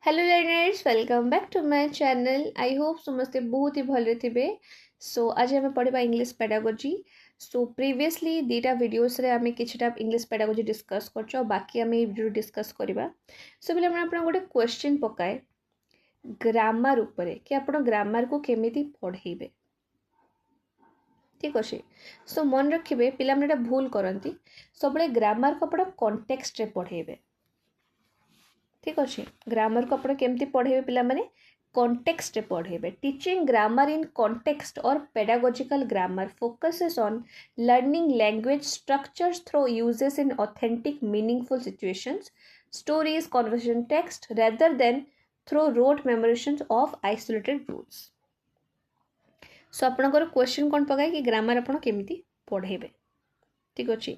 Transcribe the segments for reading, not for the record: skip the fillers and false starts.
Hello learners welcome back to my channel. I hope समस्ते बहुत ही भले थे। सो आज आम पढ़ा इंग्लिश पेडागोजी। सो प्रीवियसली दीटा वीडियोस रे आम किछटा इंग्लिश पेडागोजी डिस्कस कर बाकी आम वीडियो डिस्कस करवा। सो पे आप गोटे क्वेश्चन पकाए ग्रामर उपरे कि आप ग्रामर को केमिति पढ़ेबे। ठीक अच्छे। सो मन रखिए पिला भूल करती सब ग्रामर को आप कंटेक्स्ट रे पढ़ेबे। ठीक अच्छे। ग्रामर को आप केमती पढ़ेबे पिला माने कॉन्टेक्स्ट पढ़ेबे। टीचिंग ग्रामर इन कॉन्टेक्स्ट और pedagogical grammar focuses on learning language structures through uses in authentic meaningful situations stories conversation text rather than through rote memoration of isolated rules. So आपणकर question कौन पकाए कि grammar आपन केमिति पढ़ेबे। ठीक अच्छे।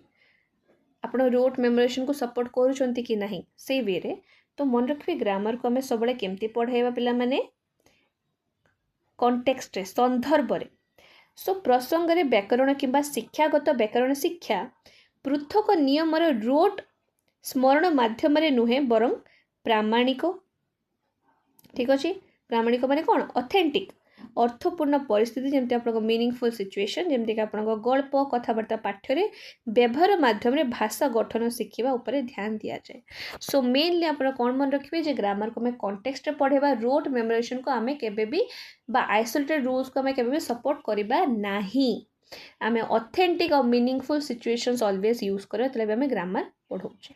आप रोट मेमोरेशन को सपोर्ट करुँच कि नहीं से वे रे तो मन रखिए ग्रामर को आम सब केमती पढ़ाइबा पिला माने कॉन्टेक्स्ट संदर्भ रे। सो प्रसंग रे व्याकरण किंबा शिक्षागत व्याकरण शिक्षा पृथक नियम रोट स्मरण माध्यम नुहे बरं प्रामाणिक। ठीक अच्छे। प्रामाणिक माने कौन ऑथेंटिक अर्थपूर्ण परिस्थिति जमती आप मीनिंगफुल सिचुएशन जमती आप गल्प कथबार्ता पाठ्य व्यवहार माध्यम भाषा गठन शिखा उपर ध्यान दि जाए। सो मेनली आप कौन मन रखिए जे ग्रामर को आम कंटेक्स्ट पढ़ेबा रोट मेमोरेशन को आम के आइसोलेटेड रूल्स को आम के सपोर्ट करबा नाही। आम ऑथेंटिक और मीनिंगफुल सिचुएशंस ऑलवेज यूज करें तले आम ग्रामर पढ़ाऊे।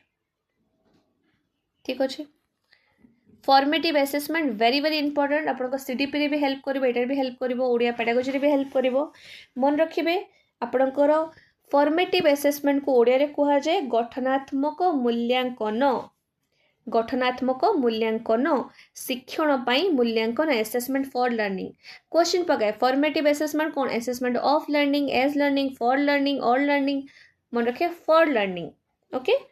ठीक अच्छे। Formative assessment very very important आपन सीडीपी भी हेल्प करिवो एटार भी हेल्प करिवो ओडिया पेडागोजी रे भी हेल्प करिवो। मन रखिबे आपनकर फॉर्मेटिव असेसमेंट को ओडिया रे कहा जाए गठनात्मक मूल्यांकन। गठनात्मक मूल्यांकन शिक्षण पाई मूल्यांकन असेसमेंट फॉर लर्निंग। क्वेश्चन पकाए फॉर्मेटिव असेसमेंट कौन assessment of learning as learning for learning all learning. मन रखिए फॉर लर्निंग। ओके।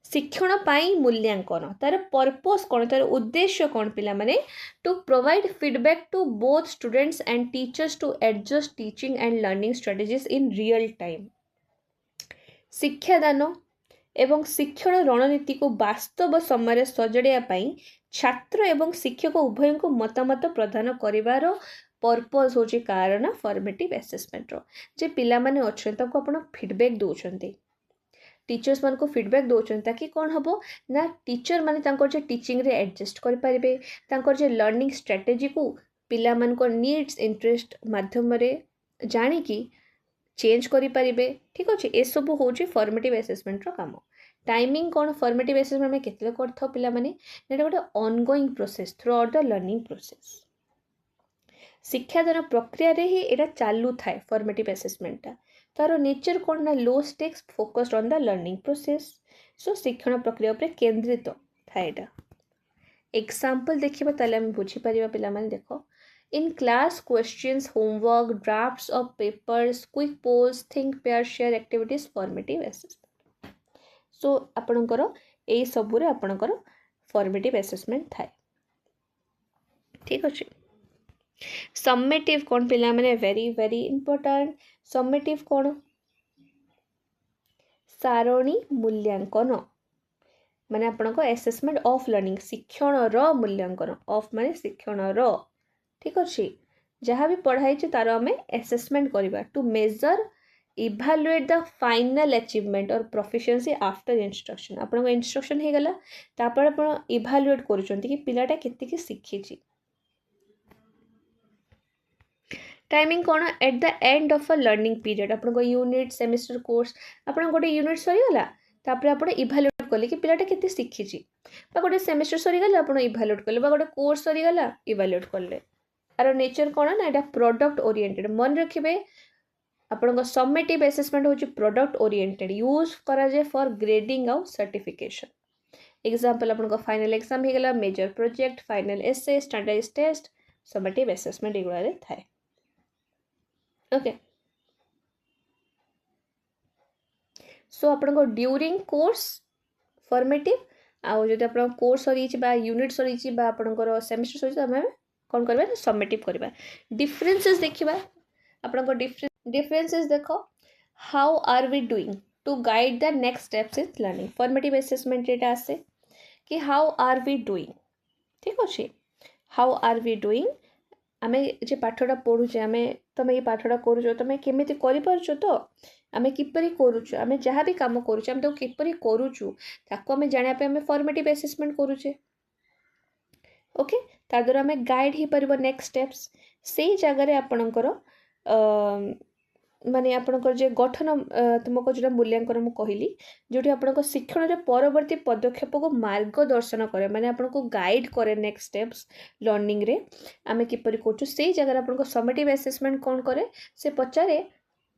शिक्षण पाई मूल्यांकन तार पर्पस कौन तार उद्देश्य कौन पिला माने to provide feedback to both students and teachers to adjust teaching and learning strategies in real time. शिक्षादान एवं शिक्षण रणनीति को वास्तव समय सजड़ाई छात्र एवं शिक्षक उभय को मतामत प्रदान करिवार पर्पस होची कारण फॉर्मेटिव असेसमेंट रो जे पिला माने अछन ताको आपण फीडबैक दोचंती टीचर्स मान को फीडबैक दौरान ताकि कौन हम ना टीचर माने टीचिंग रे एडजस्ट कर पारे जे लर्निंग स्ट्रेटेजी को पिला मान को नीड्स इंटरेस्ट माध्यम रे जानी कि चेंज करि पारिबे। ठीक अच्छे। ये सब हूँ फॉर्मेटिव असेसमेंट रो काम। टाइमिंग कौन फॉर्मेटिव असेसमेंट में केतले करथो पिला माने एटा गोटे ongoing process throughout the learning process. शिक्षादान प्रक्रिया रे ही एटा चालू थाए फॉर्मेटिव असेसमेंट तार नेचर कौन ना low stakes focused on the learning process. So शिक्षण प्रक्रिया पर केंद्रित थाए। एग्जांपल देखिबा ताले हम बुझी परिबा पिला माने देखो in class questions homework drafts of papers quick polls think pair share activities formative assessment. So आपणकर एई सबुरे आपणकर फॉर्मेटिव असेसमेंट थाए। ठीक अच्छे। सम्मेटिव कौन पिला माने वेरी वेरी इंपोर्टेंट। सम्मेटिव कौन सारणी मूल्यांकन माने आपन को असेसमेंट ऑफ लर्निंग शिक्षण रो मूल्यांकन ऑफ माने शिक्षण रो। ठीक अच्छे। जहाँ भी पढ़ाई तार आम असेसमेंट करवा to measure evaluate the final achievement और प्रोफिशिएंसी आफ्टर इंस्ट्रक्शन। आपन इंस्ट्रक्शन हो गला तापर आपन इभालुएट करूछंती कि पिलाटा केतिकी शिखिची। टाइमिंग कौन at the end of a learning period आपन को यूनिट सेमिस्टर कोर्स आपन गोटे यूनिट सरीगला तापर आपन इभालुएट कले कि पिलाटा केते शिखिची बा गोटे सेमिस्टर सरीगला आपन इभालुएट कले बा गोटे कोर्स सरीगला इभालुएट कले। आर नेचर कौन ना एटा प्रोडक्ट ओरिएंटेड। मन रखिए आपन सम्मेटिव असेसमेंट होची प्रोडक्ट ओरिएंटेड यूज करा जाए फॉर ग्रेडिंग आउ सर्टिफिकेशन। एग्जांपल आपन फाइनल एग्जाम हो गला मेजर प्रोजेक्ट फाइनल एसे स्टैंडर्डाइज टेस्ट सम्मेटिव असेसमेंट एगुड़ा रे थाए। ओके। सो आपन ड्यूरिंग कोर्स फॉर्मेटिव आउ जदि आपन कोर्स सरी बा यूनिट सरी बा आपन सेमिस्टर सरी तो आम कौन करबा सम्मेटिव करबा। डिफरेंसेस देखिबा आपन डिफरेंसेस देखो how are we doing to guide the next steps in learning. Formative assessment एटा आसे कि हाउ आर वी डूइंग ठीक अच्छे हाउ आर वी डूइंग आम जे पाठटा पढ़ुचे आम तुम ये पाठटा करुच तुम केमी कर तो आम किपर करुचु आम जहाँ भी कम करुचे आम तो किपर करुचु ताको आम जानापे आम फॉर्मेटिव असेसमेंट करुचे ओके ता द्वारा आम गाइड हो पार नेक्स्ट स्टेप्स से जगह आपणकर माने आपणकर जे गठन तुमको जो मूल्यांकन मुझे कहली जो आपको शिक्षण परवर्ती पदक्षेप को मार्गदर्शन करे माने आपको गाइड करे नेक्स्ट स्टेप्स लर्निंग रे आमे किपरि करछु से जगह आपको समेटिव असेसमेंट कौन करे से पचारे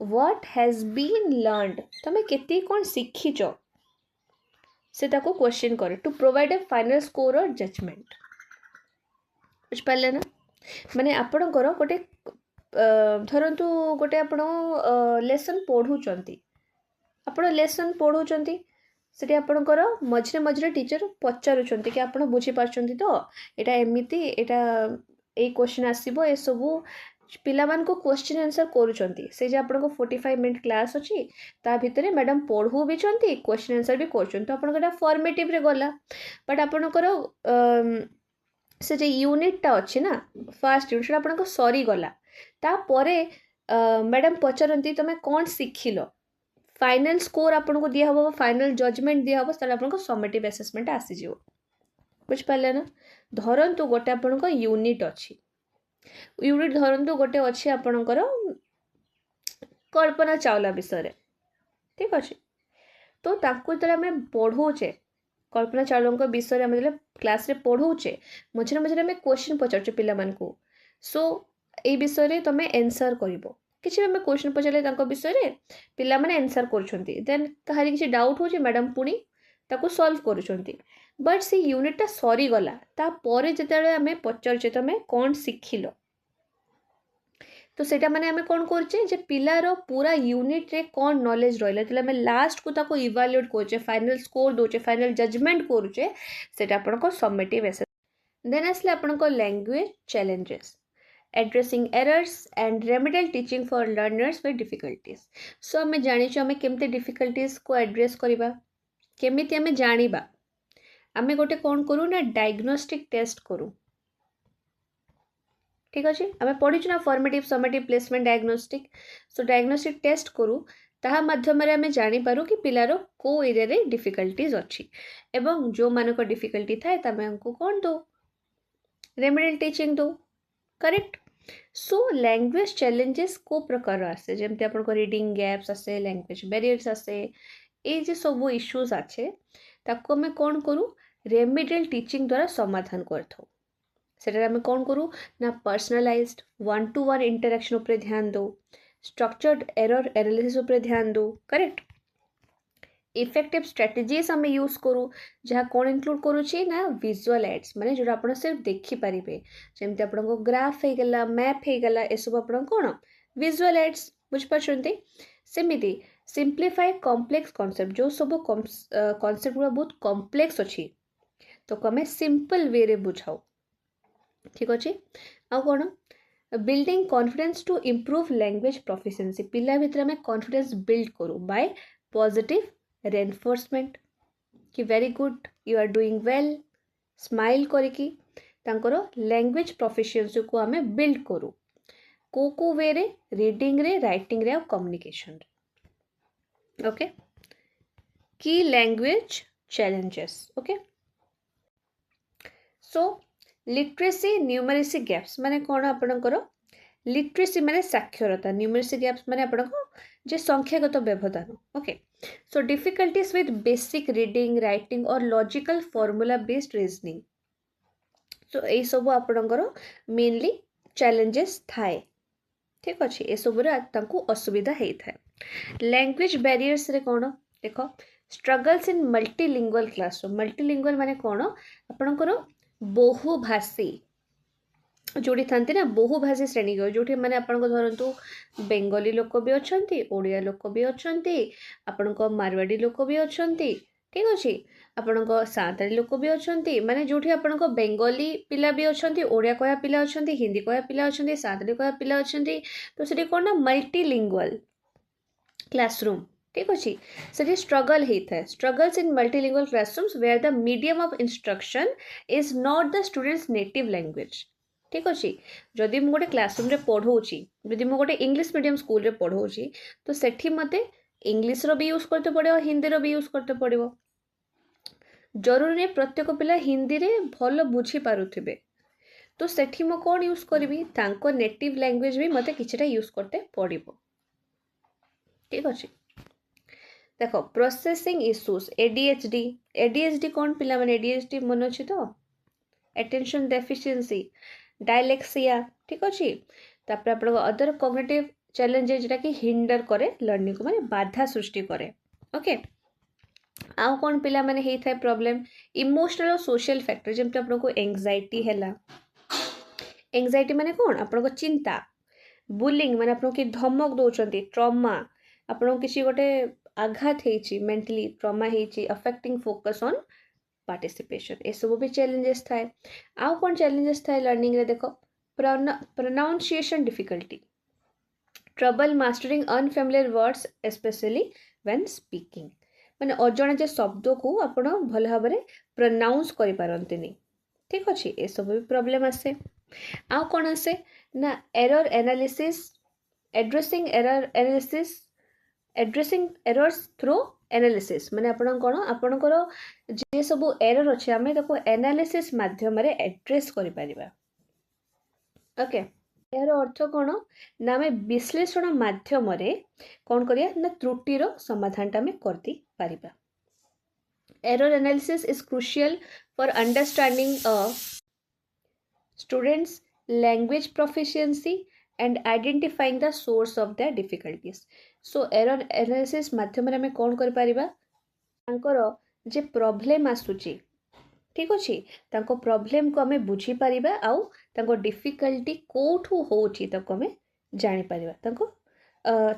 व्हाट हैज बीन लर्नड तुम केते कौन शिखिच से ताको क्वेश्चन करे to provide a final score और जजमेंट बुझ पाले ना माने आपणकर गोटे धरतु गोटे आप लेसन पढ़ुंट आपण लेसन पढ़ुंट से आपणकर मझे मझे टीचर पचारुंट कि आप बुझीपार तो यहाँ एमती यहाँ ये क्वेश्चन आसो ये सबू पिला को क्वेश्चन आंसर करुँच से जो आपको 45 मिनट क्लास अच्छी ता भितर मैडम पढ़ू भी क्वेश्चन आंसर भी कर तो आपड़ा फॉर्मेटिव रे गला बट आपणकर से जो यूनिटा अच्छी ना फर्स्ट यूनिट आपको सरी गला तापरे मैडम पचारती तुम कौन शिखिल फाइनल स्कोर आपको दिहब फाइनल जजमेंट दिहब आपको समेटिव असेसमेंट आसीज बुझिपारे ना धरतु गोटे आपको यूनिट अच्छी यूनिट धरतु गोटे अच्छी आपणकर कल्पना चावला विषय ठीक अच्छे तो जो आम पढ़ुचे कल्पना चावला विषय आम जो क्लास रे पढ़ुचे मझे मझे आम क्वेश्चन पचारे पिला सो ये विषय तुम एनसर कर किसी आम क्वेश्चन पचारे विषय पिला माने एनसर करें कहार किसी डाउट हो मैडम पुणी ताको सॉल्व करुँच बट से यूनिटा सरीगला तापर जिते आम पचारे तुम कौन शिखिल तो सेटा माने आम कौन करे पिलार पूरा यूनिट रे कौन नॉलेज रहा आम लास्ट को ताको इवाल्युएट करुचे फाइनल स्कोर दोचे फाइनल जजमेंट करुचे सेटा आपनको समेटिव असेसमेंट देन आसले आपनको language challenges addressing errors and remedial teaching for learners with difficulties so आम जानिछु आम केमते difficulties को address करिबा केमिति आम जानिबा आम गोटे कौन करू ना डायग्नोस्टिक टेस्ट करू ठीक अच्छे आम पढ़ीचु ना फॉर्मेटिव समेटिव प्लेसमेंट डायग्नोस्टिक सो डायग्नोस्टिक टेस्ट करू ताहा माध्यम आम जापर कि पिलार को एरिया रे डिफिकल्टीज अच्छी एवं जो मानक डिफिकल्टी थाए तामको कौन दो रेमेडियल टीचिंग दो करेक्ट सो लैंग्वेज चैलेंजेस को प्रकार आसे जमती आप रीडिंग गैप्स आसे लैंग्वेज बैरियर्स आसे ये जो सब इश्यूज आछे ताको आम कौन करूँ रेमेडियल टीचिंग द्वारा समाधान करथो सेटा आम कौन करूँ ना पर्सनलाइज्ड 1-to-1 इंटरेक्शन उपरे ध्यान दो स्ट्रक्चर्ड एरर एनालिसिस उपरे ध्यान दो करेक्ट इफेक्टिव स्ट्रेटेजीज आम यूज करूँ जहाँ कौन इंक्लूड करुच्छे ना विजुअल एड्स माने जो आप सिर्फ देखिपारे जमी आपको ग्राफ हो गला मैप हो गला ये सब आप कौन विजुअल एड्स बुझिपारछन्ते सेमिति सिंप्लीफाई कॉम्प्लेक्स कॉन्सेप्ट जो सब कॉन्सेप्ट गुड़ा बहुत कॉम्प्लेक्स अच्छी तो आम सिंपल वे रे बुझाओ ठीक अच्छे आ कौन building confidence to improve language proficiency पिला भितर आम कॉन्फिडेंस बिल्ड करूँ बाय पॉजिटिव रेनफोर्समेंट कि very good you are doing well smile करिकी तांकर लैंग्वेज प्रोफिशिएंसी को आम बिल्ड करूँ को वे रे रीडिंग रे राइटिंग रे और कम्युनिकेशन रे ओके की language challenges okay so literacy numeracy gaps माने कौन आपणकर लिटरेसी माने साक्षरता न्यूमरेसी गैप्स माने आपणको जे संख्यागत व्यवधान okay so difficulties with basic reading writing और logical formula based reasoning so यही सब आपणकर मेनली चैलेंजेस थाए ठीक अच्छे ये सब असुविधा होता है लैंग्वेज बैरियर्स रे कौन देख struggles in multilingual classroom multilingual माने कौन आपणकर बहुभाषी जोड़ी था ना बहुभाषी श्रेणी जो मैंने आपको धरतु बेंगली लोक भी अच्छा ओडिया लोक भी अच्छा आपण मारवाड़ी लोक भी अच्छा ठीक अच्छे आपण सांताली लोक भी अच्छा माने जो आप बेंगली पिला भी अच्छा ओडिया कह पिला अच्छा हिंदी कह पिला अच्छा सांताली कह पिला अच्छा तो से कौन ना मल्टीलिंगुअल क्लासरूम ठीक अच्छे से स्ट्रगल होता है struggles in multilingual classrooms where the medium of instruction is not the students native language ठीक अच्छे जदि मुझे गोटे क्लासरूम रे पढ़ाऊँगी जदि मुझे गोटे इंग्लिश मीडियम स्कूल रे पढ़ाऊँगी तो सेठी मते इंग्लिश रो भी यूज करते पड़ो हिंदी रो भी यूज करते पड़ो जरूरी नहीं प्रत्येक पिला हिंदी रे भल बुझी पारुथिबे तो सेठी मो कौन यूज करी तांको नेटिव लैंग्वेज भी मते किछटा यूज करते पड़ो ठीक अच्छे देख प्रोसेसिंग इश्यूज एडीएचडी कौन पिला माने एडीएचडी मन अच्छे तो अटेंशन डेफिशिएंसी डायलेक्सिया ठीक अच्छे तापर आप अदर कॉग्निटिव चैलेंजेस जोटा कि हिंडर करे लर्निंग को माने बाधा सृष्टि करे ओके आउ कौन पिला माने हेई थाए प्रॉब्लम इमोशनल और सोशल फैक्टर जेमते आपको एंजाइटी हैला एंजाइटी माने कौन आपको चिंता बुलिंग माने आपको कि धमक दौरान ट्रॉमा आपको किसी गोटे आघात होती मेंटली ट्रॉमा होती अफेक्टिंग फोकस ऑन पार्टिसिपेशन ये सब भी चैलेंजेस थाए आउ कौन चैलेंजेस थाए लर्निंग रे देखो pronunciation difficulty trouble mastering unfamiliar words specially when speaking माने अजणा जे शब्द को आपण भल भाव में प्रोनाउंस करि पारंतिनी ठीक अच्छे ये सब भी प्रॉब्लम आसे आउ कौन आसे ना error analysis addressing error analysis addressing errors through analysis माने आपण कोन आपणकर जे सब एरर अच्छे आम ताको एनालिसिस माध्यम रे एड्रेस करि परिबा ओके यार अर्थ कौन ना आम विश्लेषण माध्यम रे कौन करिया ना त्रुटिर समाधान आम करती Paribas error analysis is crucial for understanding students language proficiency and identifying the source of the difficulties so error analysis माध्यम रे आम कौन कर पारिबा तांकर जे प्रॉब्लम आसुची ठीक अच्छे तांको प्रॉब्लम को आम बुझी पारिबा आउ तांको डिफिकल्टी कोठू होची ताको आम जानि पारिबा तांको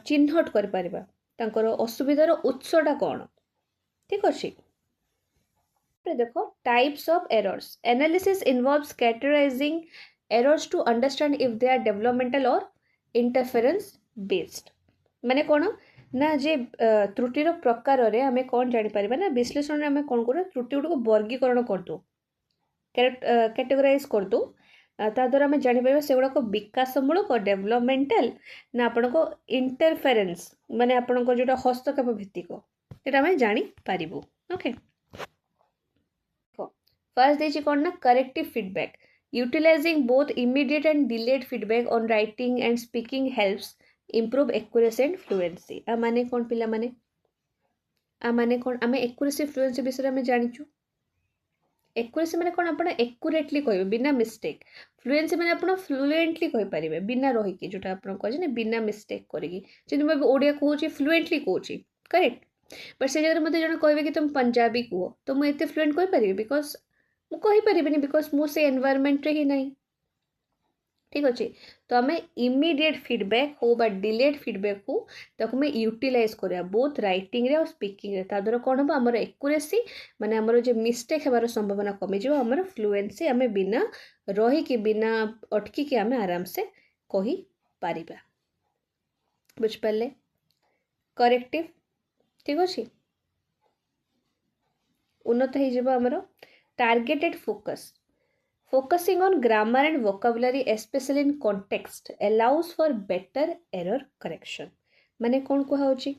चिन्हट कर पारिबा तांकर असुविधार उत्सटा कौन ठीक अच्छे देखो types of errors analysis involves categorising errors to understand if they are developmental और इंटरफेरेंस बेस्ड माने कौन ना जे त्रुटिर प्रकार रे आमे कौन जानि परिबा ना विश्लेषण रे आमे कौन करू त्रुटि गुड को वर्गीकरण कर दो कैटेगराइज कर दो ता द्वारा आमे जानि परिबा से गुडा को विकासमूलक डेवलपमेंटल ना आपण को इंटरफेरेंस माने आपण को जोटा हस्तक्षेप भित्तिक एटा आमे जानि पारिबो ओके फर्स्ट देछि कौन ना corrective feedback utilizing both immediate and delayed feedback on writing and speaking helps improve accuracy and fluency आ माने कौन पिला माने आ माने कौन आमे एक्यूरेसी फ्लुएंसी विषय में जानिचु एक्यूरेसी माने कौन आपण एक्यूरेटली कहबे बिना मिस्टेक फ्लुएंसी माने आपण फ्लुएंटली कहि परिबे बिना रही कि जोटा आपण कहै ने बिना मिस्टेक करिकि जेदि मैं ओडिया कहूची फ्लुएंटली कहूची करेक्ट बट से जगह मते जण कहबे कि तुम पंजाबी कहो तो मु एते फ्लुएंट कहि परिबे बिकॉज़ मु कहि परिबेनी बिकॉज़ मु से एनवायरनमेंट रे ही नहीं ठीक अच्छे तो आम इमीडिएट फीडबैक हो बा डिलेड फीडबैक हो ताको मैं यूटिलाइज करिया बोथ राइटिंग रे और स्पीकिंग रे ता द्वारा कौन हम आमर एक्यूरेसी माने आमर जे मिस्टेक हेबार संभावना कमी जो आमर फ्लुएंसी आम बिना रही कि बिना अटकी कि आम आराम से कहि पारिबा बुझ पाले करेक्टिव ठीक अच्छे उन्नत हो जिवो आमर targeted focus Focusing on grammar and vocabulary, especially in context, allows for better error correction. माने कौन कहुची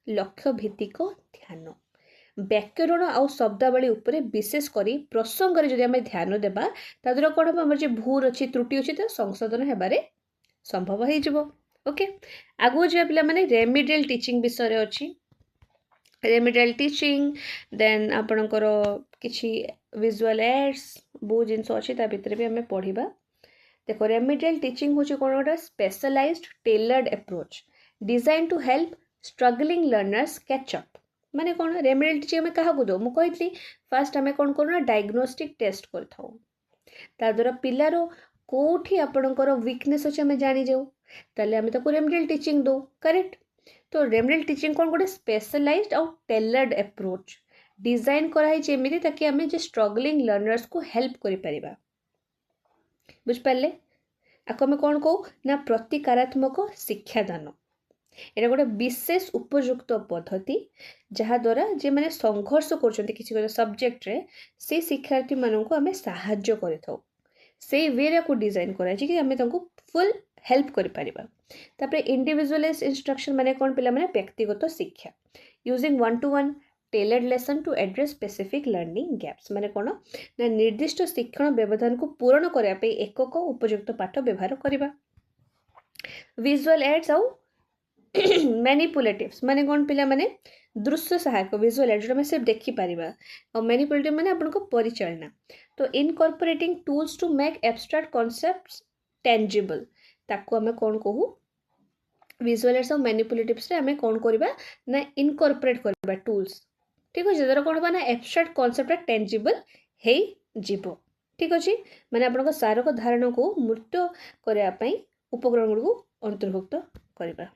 लक्ष्य भित्तिक ध्यान व्याकरण आउ शब्दावली उपरे विशेष करी प्रसंग रे जदि आमे ध्यान देबा ता द्वारा कोन हमर जे भूल अछि त्रुटि अछि त संशोधन हेबारे संभव हो जिवो ओके आगो जे पिला माने रेमिडियल टीचिंग विषय रे अछि रेमिडियल टीचिंग देन आपणकर किछि विजुअल एड्स बहुत जिन अच्छी भितर भी आम पढ़ा देखो रेमिडियल टीचिंग हूँ कौन गोटे specialised tailored approach design to help struggling learners catch up माने कौन रेमिडियल टीचिंग आम क्या दो मुझे फास्ट आम कौन करूँ डायग्नोस्टिक टेस्ट कर द्वारा पिलार कौटी आपणकर वीकनेस अच्छे आम जानी जाऊ ताले आम ताको रेमिडियल टीचिंग दो करेक्ट तो रेमिडियल टीचिंग कौन गोटे स्पेशलाइज्ड आउ टेलर्ड अप्रोच डिजाइन कराई एमती ताकि आम जे स्ट्रगलिंग लर्नर्स को हेल्प करिपरिबा बुझिपारे आपको आम कौन कहू ना प्रतिकारात्मक शिक्षादान एटा गोटे विशेष उपयुक्त पद्धति जहाँद्वारा जे मैंने संघर्ष कर किसी गोटे सब्जेक्ट रे से शिक्षार्थी मानक आम साहाय्य कर से वे को डिजाइन कराई कि आम फुल हेल्प कर इंडिविजुअलाइज इंस्ट्रक्शन माने कौन पिला माने व्यक्तिगत शिक्षा using 1-to-1 tailored lesson to address specific learning gaps माने कौन ना निर्दिष्ट शिक्षण व्यवधान को पूरण करने एकक उपयुक्त पाठ व्यवहार करवा विजुअल एड्स आउ मैनिपुलेटिव्स माने कौन पिला माने दृश्य सहायक विजुअल एड जो सिर्फ देखिपर और मैनिपुलेटिव माने आपन को परिचालना तो incorporating tools to make abstract concepts tangible ताको आमे कौन कहू विजुअल एड्स और मैनिपुलेटिव्स रे आमे कौन करबा ना इनकॉर्पोरेट करबा टूल्स ठीक अछि जरा कोन बना एब्स्ट्रैक्ट कॉन्सेप्ट टेंजिबल हे जीवो ठीक अछि माने आपन को सार को धारणा को मूर्त करया पई उपकरण को अंतर्भुक्त करबा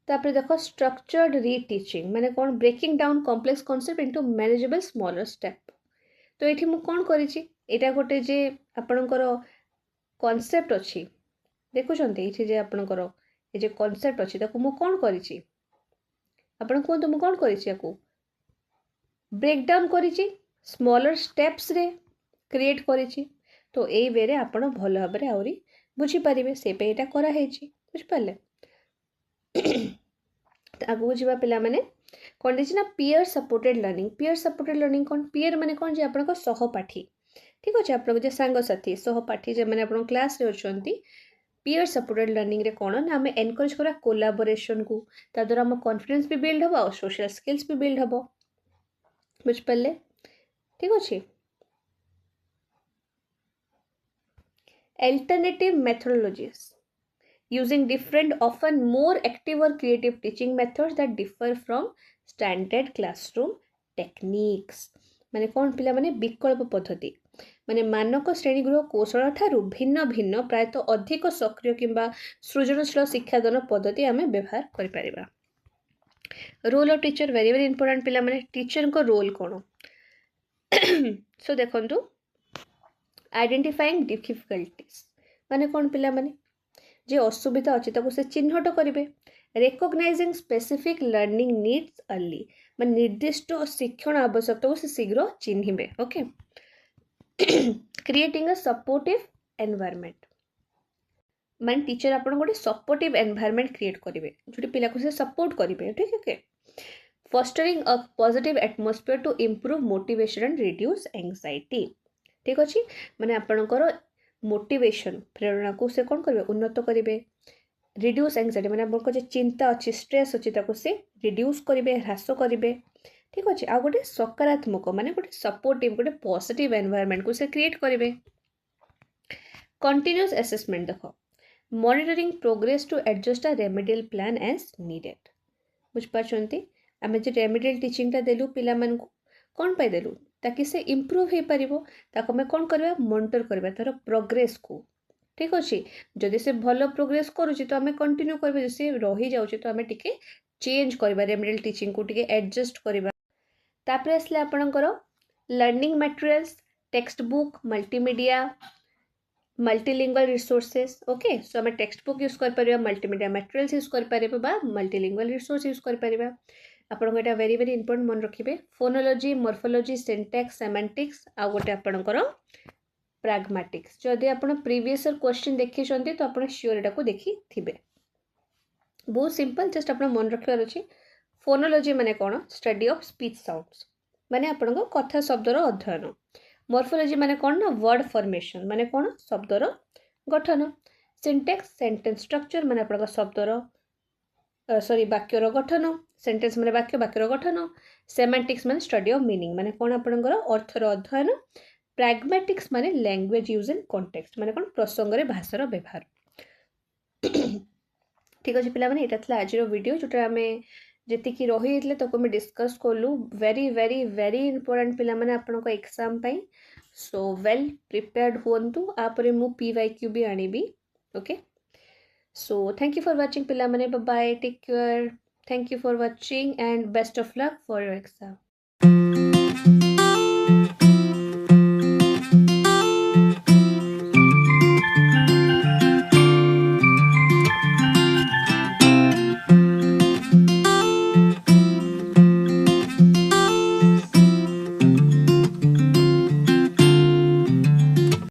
तापर देखो स्ट्रक्चर्ड रीटीचिंग माने कौन breaking down complex concept into manageable smaller step तो ये मु कौन करिछि एटा गोटे जे आपणकर कॉन्सेप्ट अछि देखुछन्ते ये जे आपणकर ये जे कॉन्सेप्ट अछि ताको मु कौन करिछि आपण कोन मु कौन करिछि याको ब्रेक डाउन करिछि स्मॉलर स्टेप्स रे क्रिएट करिछि तो एई वे रे आपण भलो भाबरे आउरी बुझी परिबे से पे एटा करा हेछि बुझ पाले आगू जावा पिला माने कौन देछि ना पीयर सपोर्टेड लर्निंग कौन पीयर माने कौन जे आपन को सहपाठी ठीक अछि आपन जे सांग साथी सहपाठी जे माने आपन क्लास रे अछंती पीयर सपोर्टेड लर्निंग रे कौन ना हमें एनकरेज करा कोलैबोरेशन को ता द्वारा हम कॉन्फिडेंस भी बिल्ड हबो और सोशल स्किल्स भी बिल्ड हबो बुझ पल्ले ठीक अछि alternative methodologies using different often more active or creative teaching methods that differ from standard classroom techniques माने कौन पिला माने विकल्प पद्धति माने मानक श्रेणीगृह कौशल ठारू भिन्न भिन्न प्रायतः अधिक सक्रिय किंबा सृजनशील शिक्षादान पद्धति आमे व्यवहार करि परिबा role of teacher very very important पिला माने टीचर को रोल कोन सो देखंतु आइडेंटिफाइंग डिफिकल्टीज माने कौन पिला माने जे असुविधा अच्छी ताको से चिन्हट करेंगे recognizing specific learning needs early मैं निर्दिष्ट शिक्षण आवश्यकता को से शीघ्र चिन्हिबे okay creating a supportive environment मान टीचर आपन गोटे सपोर्टिव एनवायरनमेंट क्रिएट करेंगे जो पिला को से सपोर्ट करेंगे ठीक okay fostering a positive atmosphere to improve motivation and reduce anxiety ठीक अच्छे माने आपनकर मोटिवेशन प्रेरणा को से कौन करेंगे उन्नत करेंगे रिड्यूस एंजाइटी मैंने आपको जो चिंता अच्छी स्ट्रेस अच्छी ताको से रिड्यूस करेंगे ह्रास करेंगे ठीक अच्छे आ गोटे सकारात्मक माने गोटे सपोर्टिव गोटे पॉजिटिव एनवायरनमेंट को से क्रिएट करेंगे कंटिन्यूअस असेसमेंट देखो monitoring progress to adjust a remedial plan as needed बुझ पाछंती आमे जे रेमेडियल टीचिंग ता देलु पिला मन को कौन पाई देलु ताकि से इम्प्रूव हो पारिबो ताको मैं कौन करबा मॉनिटर करबा तार प्रोग्रेस को ठीक अछि जदि से भलो प्रोग्रेस करूची तो हमें कंटिन्यू करबे जसे रही जाउची तो हमें टिके चेंज करबा रेमेडियल टीचिंग को टिके एडजस्ट करबा तापरे असले आपनकर learning materials text book multimedia multilingual resources okay so हमें टेक्स्ट बुक यूज कर परिबा मल्टीमीडिया मटेरियल्स यूज कर परिबा बा मल्टीलिंगुअल रिसोर्स यूज कर परिबा आपन एटा वेरी वेरी इंपोर्टेंट मन रखिबे फोनोलॉजी मॉर्फोलॉजी सिंटैक्स सेमांटिक्स आ गोटे आपनकर प्रैग्मेटिक्स जदि आपन प्रीवियस ईयर क्वेश्चन देखि छंती तो आपन श्योर एटा को देखि थिबे बहुत सिंपल जस्ट आपन मन रखिबार अछि फोनोलॉजी माने कोन स्टडी ऑफ स्पीच साउंड्स माने आपन कथा शब्दर अध्ययन मॉर्फोलॉजी माने कोन ना वर्ड फॉर्मेशन माने कोन शब्दर गठन सिंटैक्स सेंटेंस स्ट्रक्चर माने आपन शब्दर सॉरी वाक्यर गठन सेंटेंस माने वाक्य वाक्यर गठन सेमांटिक्स माने स्टडी ऑफ मीनिंग माने कोन आपनकर अर्थर अध्ययन प्रैग्मेटिक्स माने लैंग्वेज यूज इन कॉन्टेक्स्ट माने कोन प्रसंग रे भाषार व्यवहार ठीक अछि पिला माने एटा थला आज रो वीडियो जोटा हमें जेति की रही हेतले तो हम डिस्कस करलु वेरी वेरी वेरी इंपोर्टेंट पिला माने आपनको एग्जाम पई सो वेल प्रिपेयर्ड होंतु आपरे मु पीवाईक्यू भी आनिबी okay So thank you for watching Pilamane. Bye bye. Take care. Thank you for watching and best of luck for your exam.